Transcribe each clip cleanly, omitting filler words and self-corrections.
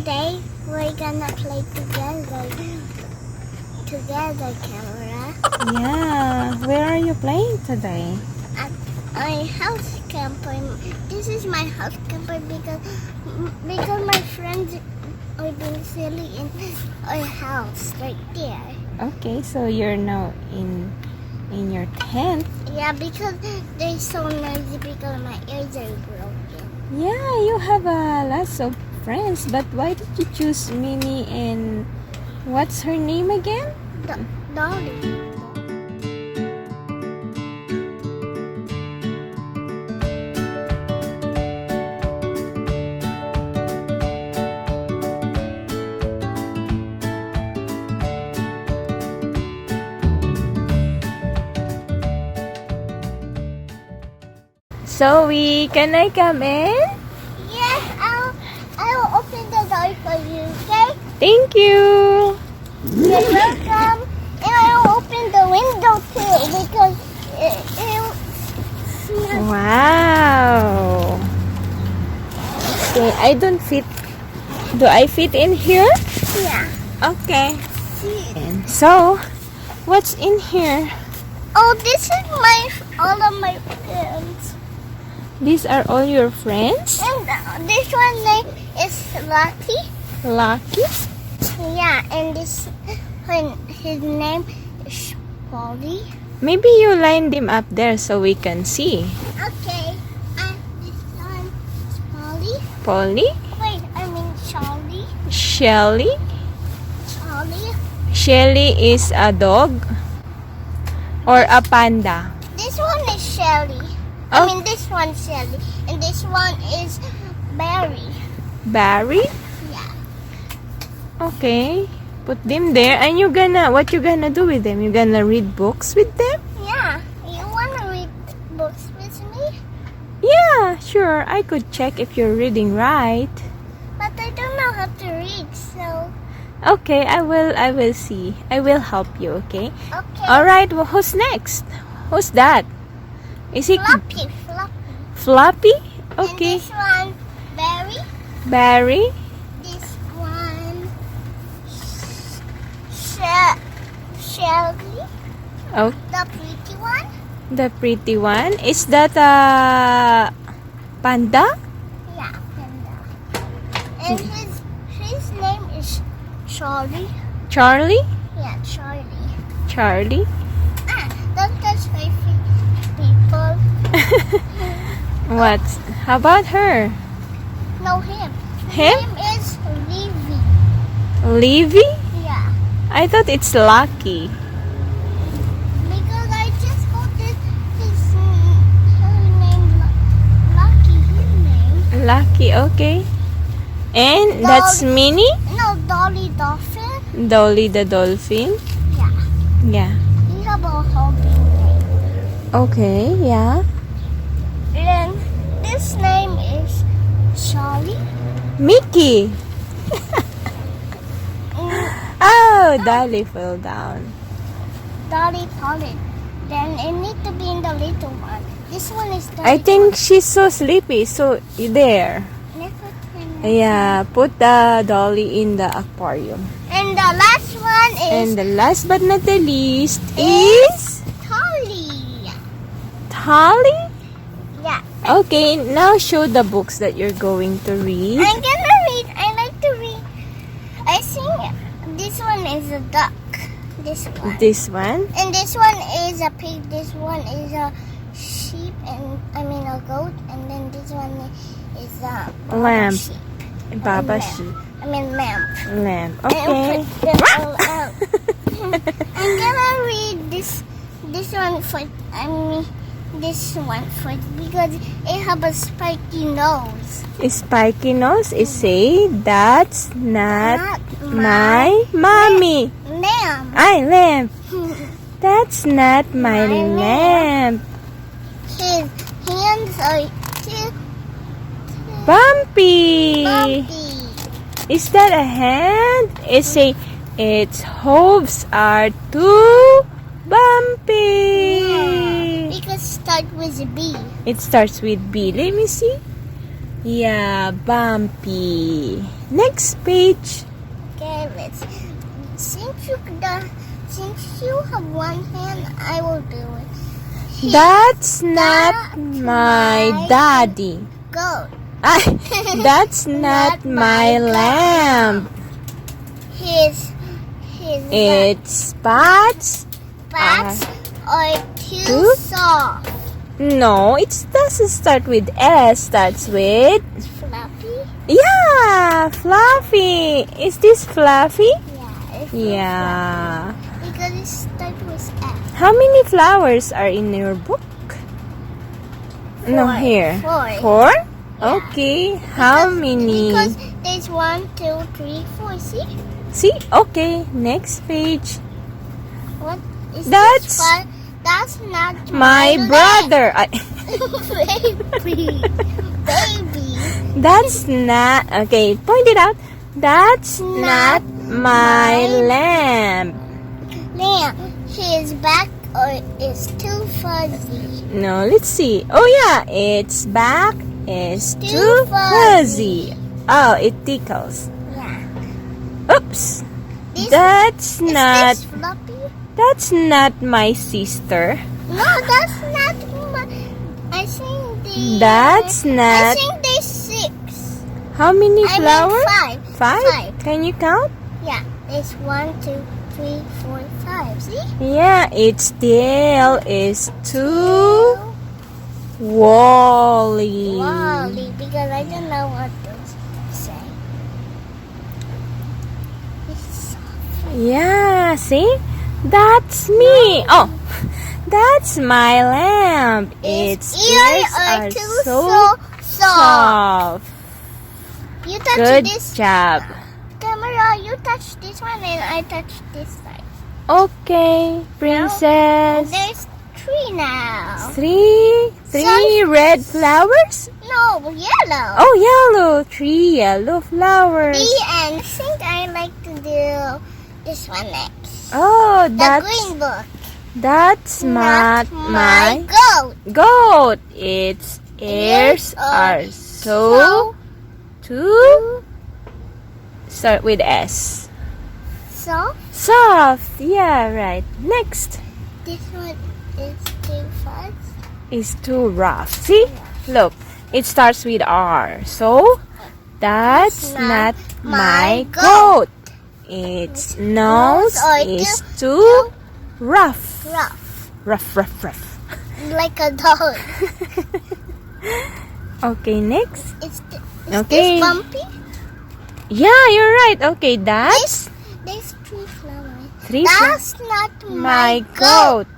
today we're gonna play together, Camera. Yeah. Where are you playing today? At my house camper. This is my house camper because my friends are being silly in our house right there. Okay, so you're now in your tent. Yeah, because they're so noisy because my ears are broken. Yeah, you have lots of friends, but why did you choose Minnie and what's her name again? Dolly. Zoe, can I come in? Yes, I'll open the door for you, okay? Thank you. You're welcome. And I'll open the window too because it smells. Wow. Okay, I don't fit. Do I fit in here? Yeah. Okay. See. And so, what's in here? Oh, this is all of my friends. These are all your friends? And this one name is Lucky. Lucky? Yeah, and his name is Polly. Maybe you line them up there so we can see. Okay. This one is Polly. Polly? Wait, I mean Charlie. Shelly? Charlie. Shelly is a dog? Or a panda? This one is Shelly. Oh. I mean, this one's Shelly. And this one is Barry. Barry? Yeah. Okay. Put them there. And what you gonna do with them? You gonna read books with them? Yeah. You want to read books with me? Yeah, sure. I could check if you're reading right. But I don't know how to read, so... Okay, I will see. I will help you, okay? Okay. Alright, well, who's next? Who's that? Is he Floppy. Floppy? And Okay. this one, Barry. Barry? This one, Shelly. Oh, The pretty one. the pretty one. Is that a panda? Yeah, panda. And his name is Charlie. Charlie? Yeah, Charlie. Charlie? Don't touch my feet, people. What? How about her? No, him. Him? His name is Livy. Livy? Yeah. I thought it's Lucky. Because I just got her name, Lucky, his name. Lucky, okay. And that's Dolly. Minnie? No, Dolly Dolphin. Dolly the dolphin? Yeah. Yeah. You have a hobby name. Okay, yeah. And this name is Charlie. Mickey! And Oh, Dolly fell down. Dolly Polly. Then it need to be in the little one. This one is Dolly. I think she's so sleepy, so there. Yeah, put the dolly in the aquarium. And the last one is And the last but not the least is Tolly. Tolly? Yeah. Okay, now show the books that you're going to read. I'm gonna read. I like to read. I think this one is a duck. This one. This one? And this one is a pig. This one is a sheep, and I mean a goat. And then this one is a Lamb. sheep. Baba lamb. sheep. I mean lamb. Lamb. And Okay. put them all out. I'm gonna read this one for. I mean this one for because it have a spiky nose. Spiky nose is say, that's not my mommy. Lamb. Ay, lamb. That's not my lamb. His hands are too Bumpy. bumpy. Is that a hand? It say, its hooves are too bumpy. Yeah, because start with a B. It starts with B. Let me see. Yeah, bumpy. Next page. Okay, let's. Since you have one hand, I will do it. That's not my daddy. Goat. That's not my lamb. His Its spots bats are too Too? soft. No, it doesn't start with S. Starts with Fluffy? yeah, Fluffy. Is this Fluffy? Yeah. It's Yeah. fluffy because it starts with F. How many flowers are in your book? No, Four. here. Four. Four? Okay. How many? Because there's 1, 2, 3, 4. See? See? Okay. Next page. What is That's this one? That's not My leg. brother. Baby. Baby. That's not. Okay. Point it out. That's not my lamb. Lamb. His back is too fuzzy. No, let's see. Oh yeah, its back is Too too fuzzy. fuzzy. Oh, it tickles. Yeah. Oops. This, That's is not. this fluffy? That's not my sister. No, that's not my. I think they. That's I not. think there's 6. How many I flowers? mean 5. Five? Can you count? Yeah, there's 1, 2, 3, 4, 5. See? Yeah, its tail is too woolly. Wally, because I don't know what to say. It's Yeah, see? That's me. Oh, that's my lamb. Its ears are too so soft. soft. You touch Good this job. camera, you touch this one and I touch this side. Okay, princess. There's 3 now. Three red flowers? No, yellow. Oh, yellow. 3 yellow flowers. And I think I like to do this one next. Oh, The green book. that's not my goat. goat. Its ears are so start with S. So Soft. Yeah, right. Next this one is too fast. is too rough. See? Look, it starts with R. So that's not my goat. Its nose is too rough. Rough, Rough. like a dog. Okay, next. Is Okay. this bumpy? Yeah, you're right. Okay, that's There's 3 flowers. 3 That's not my my goat.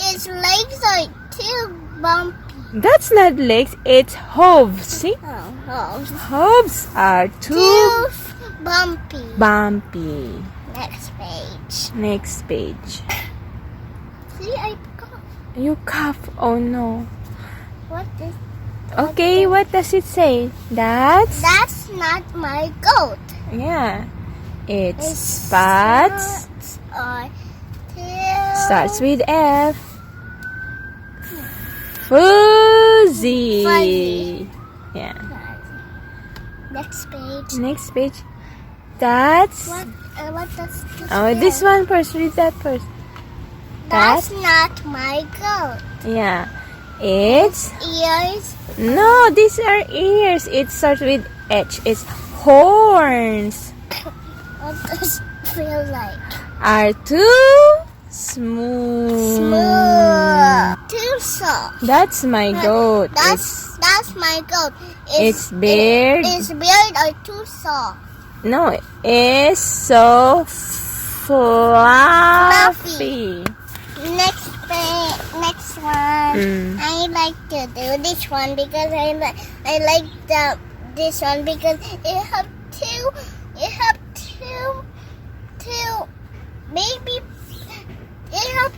Its legs are too bumpy. That's not legs, it's hooves. See? Oh. Hooves are too Too bumpy. bumpy. Next page. Next page. See, I got. You cough. Oh no. What is? Okay, what does it say? That's not my goat. Yeah. Its Its spots are too starts with F. Fuzzy. Fuzzy. Yeah. Next page. Next page. That's What does this oh, this say? one first. Read that first. That's not my goat. Yeah. It's Ears no. These are ears. It starts with H. It's horns. what does it feel like? Are too smooth. Smooth. Too soft. That's my goat. That's my goat. Its beard. Its beard are too soft. No, it's so fluffy. Next one. Mm. I like to do this one because I like this one because it have two maybe it have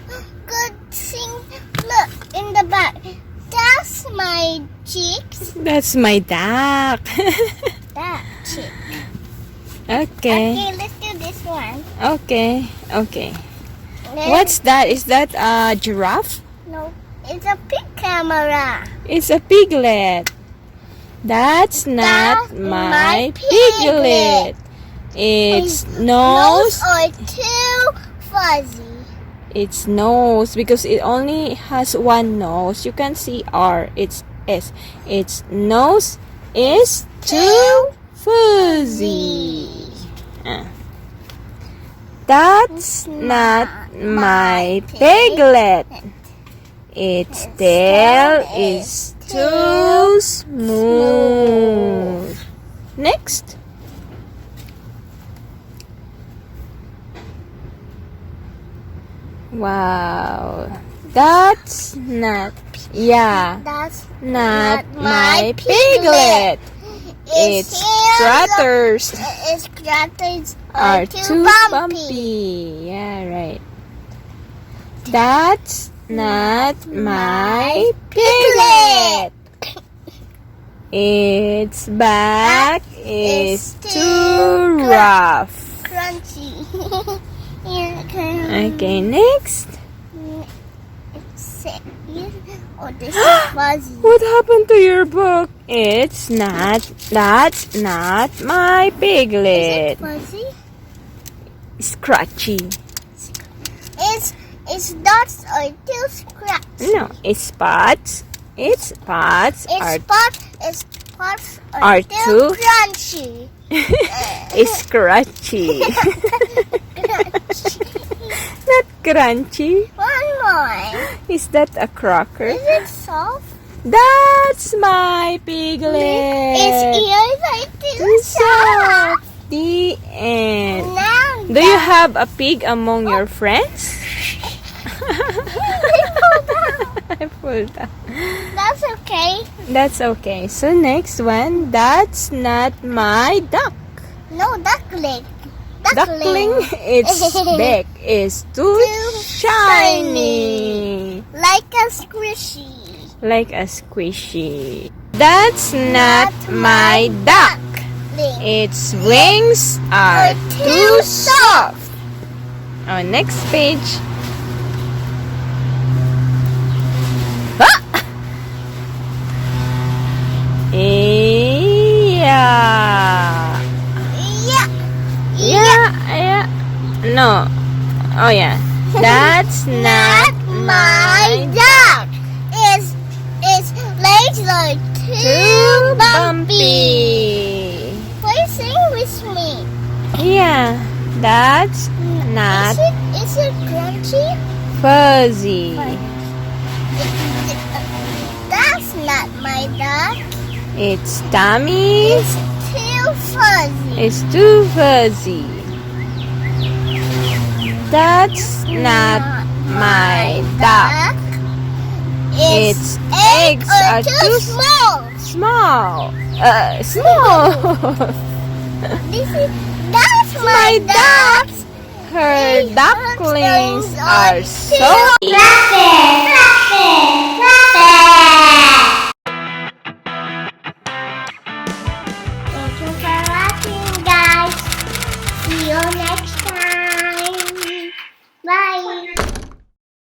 good thing. Look in the back. That's my cheeks. That's my duck. That cheek. Okay. Okay, let's do this one. Okay. Then- What's that? Is that a giraffe? No, it's a pig camera. It's a piglet. That's not my my piglet. Its nose. are too fuzzy. Its nose, because it only has one nose. You can see R. It's S. Its nose is too fuzzy. That's not my piglet. Its tail is too smooth. Next. Wow. That's not, That's not my piglet. Its trotters Its trotters are too too bumpy. bumpy. Yeah, right. That's not my piglet. Its back is too rough. Crunchy. Okay, next. Oh, this is fuzzy. What happened to your book? That's not my Is piglet. it fuzzy? Scratchy. Its dots are too scratchy. No, its spots. Its spots are Its spots are too too- crunchy. scratchy. Not crunchy. One more. Is that a cracker? Is it soft? That's my piglet. Its ears are too It's soft. The end. Now Do you have a pig among your friends? I pulled out. That's okay. That's okay. So next one, that's not my duck. No, duckling. Duckling, its beak is too shiny. Like a squishy. Like a squishy. That's not my duck. Its wings are too soft. Oh, next page. Ah! Yeah. Yeah. No. Oh, yeah. That's not my duck. Its legs are too bumpy. Please sing with me. Yeah. That's not Is it crunchy? fuzzy. That's not my duck. Its tummy It's too fuzzy. is too fuzzy. That's not my duck. Its eggs are too small. small. Small. That's My duck. Her ducklings are so.